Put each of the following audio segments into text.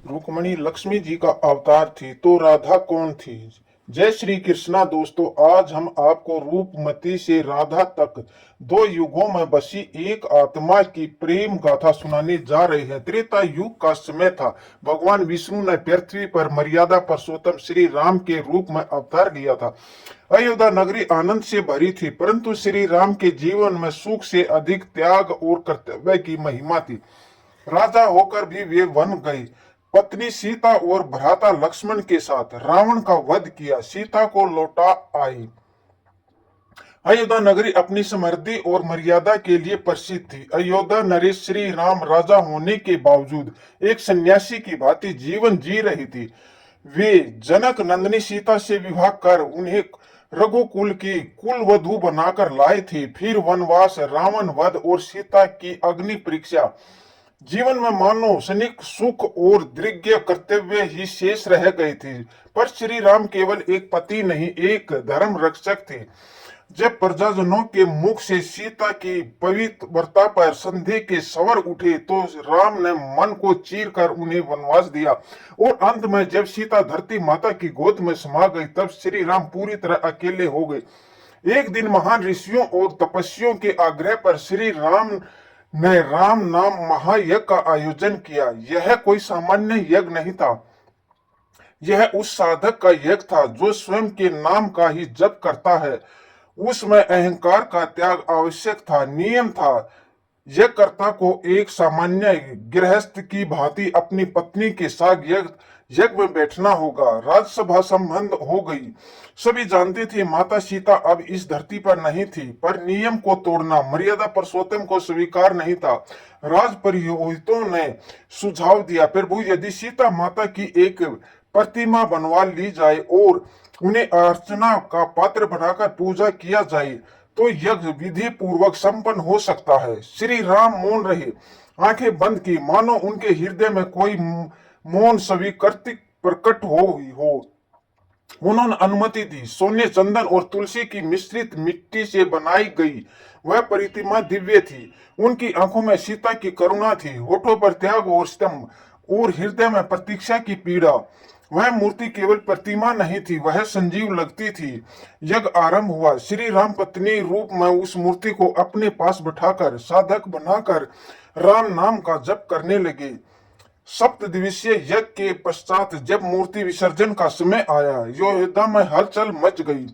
रुक्मणी लक्ष्मी जी का अवतार थी तो राधा कौन थी। जय श्री कृष्णा दोस्तों, आज हम आपको रूपमती से राधा तक दो युगों में बसी एक आत्मा की प्रेम गाथा सुनाने जा रहे हैं। त्रेता युग का समय था। भगवान विष्णु ने पृथ्वी पर मर्यादा पुरुषोत्तम श्री राम के रूप में अवतार लिया था। अयोध्या नगरी आनंद से भरी थी, परंतु श्री राम के जीवन में सुख से अधिक त्याग और कर्तव्य की महिमा थी। राजा होकर भी वे वन गए, पत्नी सीता और भ्राता लक्ष्मण के साथ रावण का वध किया, सीता को लौटा आई। अयोध्या नगरी अपनी समृद्धि और मर्यादा के लिए प्रसिद्ध थी। अयोध्या नरेश श्री राम राजा होने के बावजूद एक सन्यासी की भांति जीवन जी रही थी। वे जनक नंदिनी सीता से विवाह कर उन्हें रघुकुल की कुल वधु बनाकर लाए थे। फिर वनवास, रावण वध और सीता की अग्नि परीक्षा। जीवन में मानो क्षणिक सुख और दृढ़ कर्तव्य ही शेष रह गए थे। पर श्री राम केवल एक पति नहीं, एक धर्म रक्षक थे। जब प्रजाजनों के मुख से सीता की पवित्रता पर संदेह के स्वर उठे तो राम ने मन को चीर कर उन्हें वनवास दिया। और अंत में जब सीता धरती माता की गोद में समा गई तब श्री राम पूरी तरह अकेले हो गए। एक दिन महान ऋषियों और तपस्वियों के आग्रह पर श्री राम ने राम नाम महायज्ञ का आयोजन किया। यह कोई सामान्य यज्ञ नहीं था, यह उस साधक का यज्ञ था जो स्वयं के नाम का ही जप करता है। उसमें अहंकार का त्याग आवश्यक था। नियम था, यज्ञकर्ता को एक सामान्य गृहस्थ की भांति अपनी पत्नी के साथ यज्ञ में बैठना होगा। राजसभा संबंध हो गई। सभी जानते थे माता सीता अब इस धरती पर नहीं थी, पर नियम को तोड़ना मर्यादा पुरुषोत्तम को स्वीकार नहीं था। राज पुरोहितों ने सुझाव दिया, प्रभु यदि सीता माता की एक प्रतिमा बनवा ली जाए और उन्हें अर्चना का पात्र बनाकर पूजा किया जाए तो यज्ञ विधि पूर्वक संपन्न हो सकता है। श्री राम मौन रहे, आंखें बंद की, मानो उनके हृदय में कोई मौन स्वीकृति प्रकट हो। उन्होंने अनुमति दी। सोने, चंदन और तुलसी की मिश्रित मिट्टी से बनाई गई वह प्रतिमा दिव्य थी। उनकी आंखों में सीता की करुणा थी, होठों पर त्याग और स्तंभ और हृदय में प्रतीक्षा की पीड़ा। वह मूर्ति केवल प्रतिमा नहीं थी, वह संजीव लगती थी। यज्ञ आरंभ हुआ। श्री राम पत्नी रूप में उस मूर्ति को अपने पास बैठाकर साधक बनाकर राम नाम का जप करने लगे। सप्त दिवसीय यज्ञ के पश्चात जब मूर्ति विसर्जन का समय आया, अयोध्या में हलचल मच गई।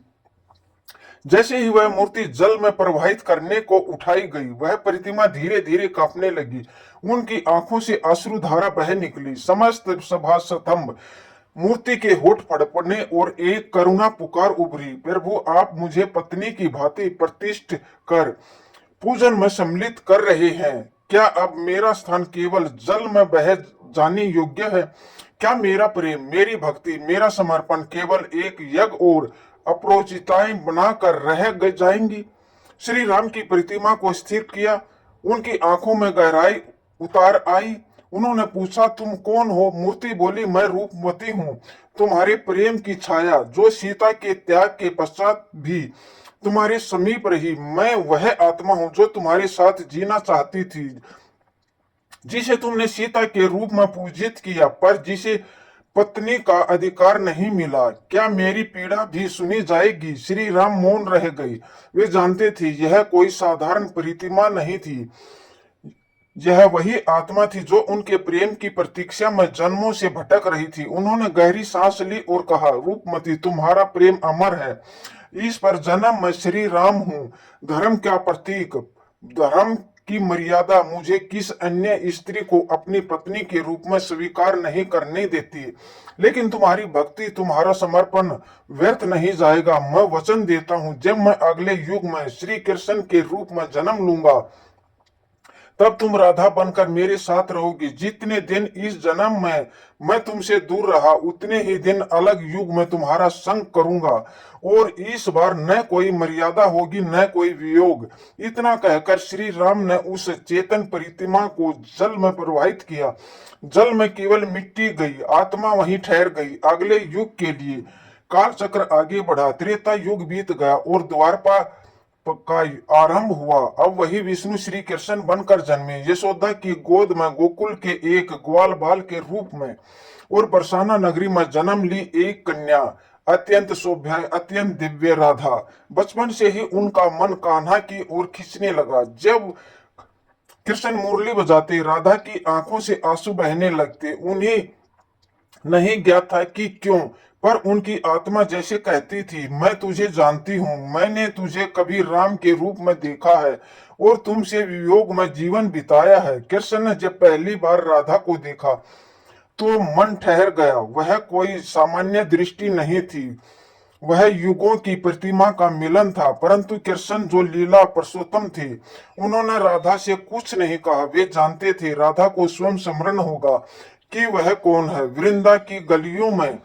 जैसे ही वह मूर्ति जल में प्रवाहित करने को उठाई गई, वह प्रतिमा धीरे धीरे कांपने लगी। उनकी आंखों से अश्रुधारा बह निकली। समस्त सभा स्तंभ, मूर्ति के होठ फड़फड़ने और एक करुणा पुकार उभरी, प्रभु आप मुझे पत्नी की भांति प्रतिष्ठ कर पूजन में सम्मिलित कर रहे हैं। क्या अब मेरा स्थान केवल जल में बह जाने योग्य है? क्या मेरा प्रेम, मेरी भक्ति, मेरा समर्पण केवल एक यज्ञ और अप्रोचिताएं बनाकर रह जाएंगी? श्री राम की प्रतिमा को स्थिर किया। उनकी आंखों में गहराई उतार आई। उन्होंने पूछा, तुम कौन हो? मूर्ति बोली, मैं रूपवती हूँ, तुम्हारे प्रेम की छाया जो सीता के त्याग के पश्चात भी तुम्हारे समीप रही। मैं वह आत्मा हूं जो तुम्हारे साथ जीना चाहती थी, जिसे तुमने सीता के रूप में पूजित किया, पर जिसे पत्नी का अधिकार नहीं मिला। क्या मेरी पीड़ा भी सुनी जाएगी? श्री राम मौन रह गए। वे जानते थे यह कोई साधारण प्रतिमा नहीं थी, यह वही आत्मा थी जो उनके प्रेम की प्रतीक्षा में जन्मों से भटक रही थी। उन्होंने गहरी सांस ली और कहा, रूपमती तुम्हारा प्रेम अमर है। इस पर जन्म मैं श्री राम हूँ, धर्म का प्रतीक, धर्म की मर्यादा मुझे किस अन्य स्त्री को अपनी पत्नी के रूप में स्वीकार नहीं करने देती। लेकिन तुम्हारी भक्ति, तुम्हारा समर्पण व्यर्थ नहीं जाएगा। मैं वचन देता हूँ, जब मैं अगले युग में श्री कृष्ण के रूप में जन्म लूंगा तब तुम राधा बनकर मेरे साथ रहोगी। जितने दिन इस जन्म में मैं तुमसे दूर रहा, उतने ही दिन अलग युग में तुम्हारा संग करूंगा। और इस बार न कोई मर्यादा होगी, न कोई वियोग। इतना कहकर श्री राम ने उस चेतन प्रतिमा को जल में प्रवाहित किया। जल में केवल मिट्टी गई, आत्मा वहीं ठहर गई। अगले युग के लिए काल चक्र आगे बढ़ा। त्रेता युग बीत गया और द्वारपा का आरंभ हुआ। अब वही विष्णु श्री कृष्ण बनकर जन्मे, यशोदा की गोद में गोकुल के एक ग्वाल बाल के रूप में, और बरसाना नगरी में जन्म ली एक कन्या, अत्यंत शोभ्य अत्यंत दिव्य राधा। बचपन से ही उनका मन कान्हा की ओर खींचने लगा। जब कृष्ण मुरली बजाते राधा की आंखों से आंसू बहने लगते। उन्हें नहीं ज्ञात था कि क्यों, पर उनकी आत्मा जैसे कहती थी, मैं तुझे जानती हूँ, मैंने तुझे कभी राम के रूप में देखा है और तुमसे वियोग में जीवन बिताया है। कृष्ण ने जब पहली बार राधा को देखा तो मन ठहर गया। वह कोई सामान्य दृष्टि नहीं थी, वह युगों की प्रतिमा का मिलन था। परंतु कृष्ण जो लीला पुरुषोत्तम थे, उन्होंने राधा से कुछ नहीं कहा। वे जानते थे राधा को स्वयं स्मरण होगा कि वह कौन है। वृंदा की गलियों में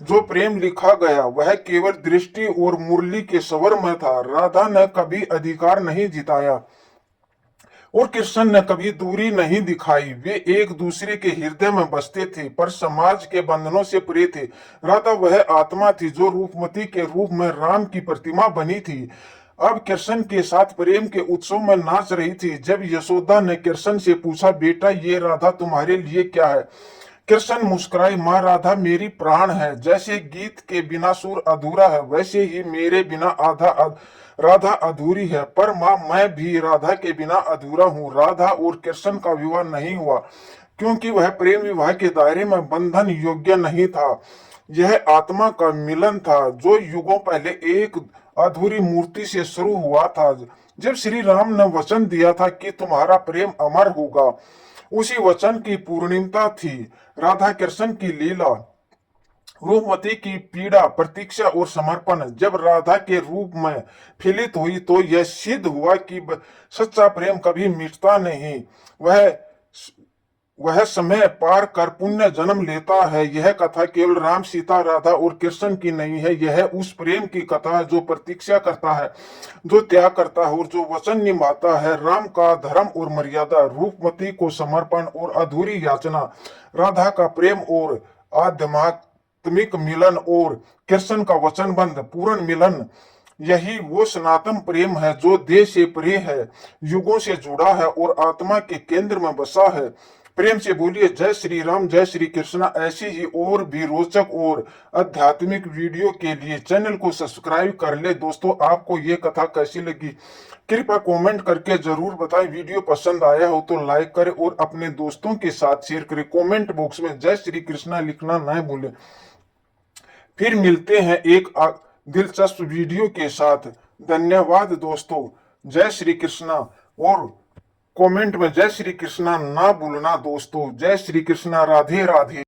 जो प्रेम लिखा गया वह केवल दृष्टि और मुरली के स्वर में था। राधा ने कभी अधिकार नहीं जिताया और कृष्ण ने कभी दूरी नहीं दिखाई। वे एक दूसरे के हृदय में बसते थे, पर समाज के बंधनों से परे थे। राधा वह आत्मा थी जो रूपमती के रूप में राम की प्रतिमा बनी थी। अब कृष्ण के साथ प्रेम के उत्सव में नाच रही थी। जब यशोदा ने कृष्ण से पूछा, बेटा ये राधा तुम्हारे लिए क्या है? कृष्ण मुस्कुराई, माँ राधा मेरी प्राण है। जैसे गीत के बिना सुर अधूरा है, वैसे ही मेरे बिना राधा अधूरी है। पर माँ मैं भी राधा के बिना अधूरा हूँ। राधा और कृष्ण का विवाह नहीं हुआ क्योंकि वह प्रेम विवाह के दायरे में बंधन योग्य नहीं था। यह आत्मा का मिलन था जो युगों पहले एक अधूरी मूर्ति से शुरू हुआ था। जब श्री राम ने वचन दिया था कि तुम्हारा प्रेम अमर होगा, उसी वचन की पूर्णिमता थी राधा कृष्ण की लीला। रूपमती की पीड़ा, प्रतीक्षा और समर्पण जब राधा के रूप में फलित हुई तो यह सिद्ध हुआ कि सच्चा प्रेम कभी मिटता नहीं। वह समय पार कर पुण्य जन्म लेता है। यह कथा केवल राम सीता राधा और कृष्ण की नहीं है, यह उस प्रेम की कथा है जो प्रतीक्षा करता है, जो त्याग करता है और जो वचन निभाता है। राम का धर्म और मर्यादा, रूपमती को समर्पण और अधूरी याचना, राधा का प्रेम और आध्यात्मिक मिलन और कृष्ण का वचनबद्ध पूर्ण मिलन, यही वो सनातन प्रेम है जो देश से परे है, युगों से जुड़ा है और आत्मा के केंद्र में बसा है। प्रेम से बोलिए जय श्री राम, जय श्री कृष्णा। ऐसी ही और भी रोचक और आध्यात्मिक वीडियो के लिए चैनल को सब्सक्राइब कर ले। दोस्तों आपको ये कथा कैसी लगी कृपया कमेंट करके जरूर बताएं। वीडियो पसंद आया हो तो लाइक करें और अपने दोस्तों के साथ शेयर करें। कमेंट बॉक्स में जय श्री कृष्णा लिखना न भूलें। फिर मिलते हैं एक दिलचस्प वीडियो के साथ। धन्यवाद दोस्तों। जय श्री कृष्णा और कमेंट में जय श्री कृष्णा ना भूलना दोस्तों। जय श्री कृष्णा, राधे राधे।